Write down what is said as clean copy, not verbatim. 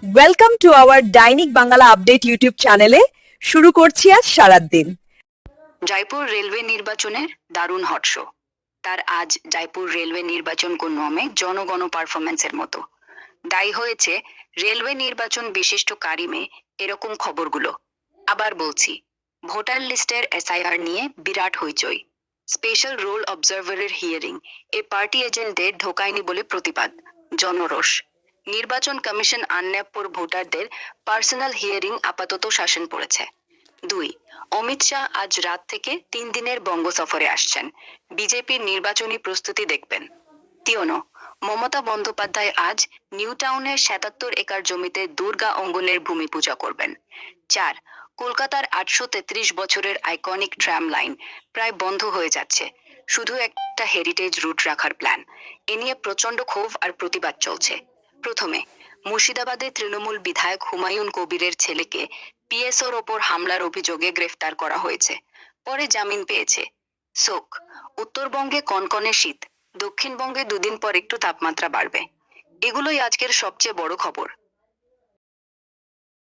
Welcome to our Dainik Bangla update YouTube চ্যানেলে। শুরু করছি আজ সারাত দিন। জয়পুর রেলওয়ে নির্বাচনের দারুণ হট শো। তার আজ জয়পুর রেলওয়ে নির্বাচন কোন নমে জনগণ পারফরমেন্সের মতো দায়ী হয়েছে রেলওয়ে নির্বাচন বিশিষ্ট কারিমে এরকম খবরগুলো। আবার বলছি, ভোটার লিস্টের এসআইআর নিয়ে বিরাট হইচই, স্পেশাল রোল অবজারভারের হিয়ারিং এ পার্টি এজেন্টদের ঢোকায়নি বলে প্রতিবাদ, জনরোষ। নির্বাচন কমিশন আন্যাপ্যর ভোটারদের পার্সোনাল হিয়ারিং আপাতত শাসন পড়েছে। 2. অমিত শাহ আজ রাত থেকে 3 দিনের বঙ্গ সফরে আসছেন, বিজেপির নির্বাচনী প্রস্তুতি দেখবেন। 3. মমতা বন্দ্যোপাধ্যায় আজ নিউ টাউনের 77 একর জমিতে দুর্গা অঙ্গনের ভূমি পূজা করবেন। 4. কলকাতার 833 বছরের আইকনিক ট্রাম লাইন প্রায় বন্ধ হয়ে যাচ্ছে, শুধু একটা হেরিটেজ রুট রাখার প্ল্যান। এ নিয়ে প্রচণ্ড ক্ষোভ আর প্রতিবাদ চলছে। প্রথমে মুর্শিদাবাদে তৃণমূল বিধায়ক হুমায়ুন কবিরের ছেলেকে পিএসওর ওপর হামলার অভিযোগে গ্রেফতার করা হয়েছে, পরে জামিন পেয়েছে। শোক। উত্তরবঙ্গে কনকনে শীত, দক্ষিণবঙ্গে দুদিন পর একটু তাপমাত্রা বাড়বে। এগুলোই আজকের সবচেয়ে বড় খবর।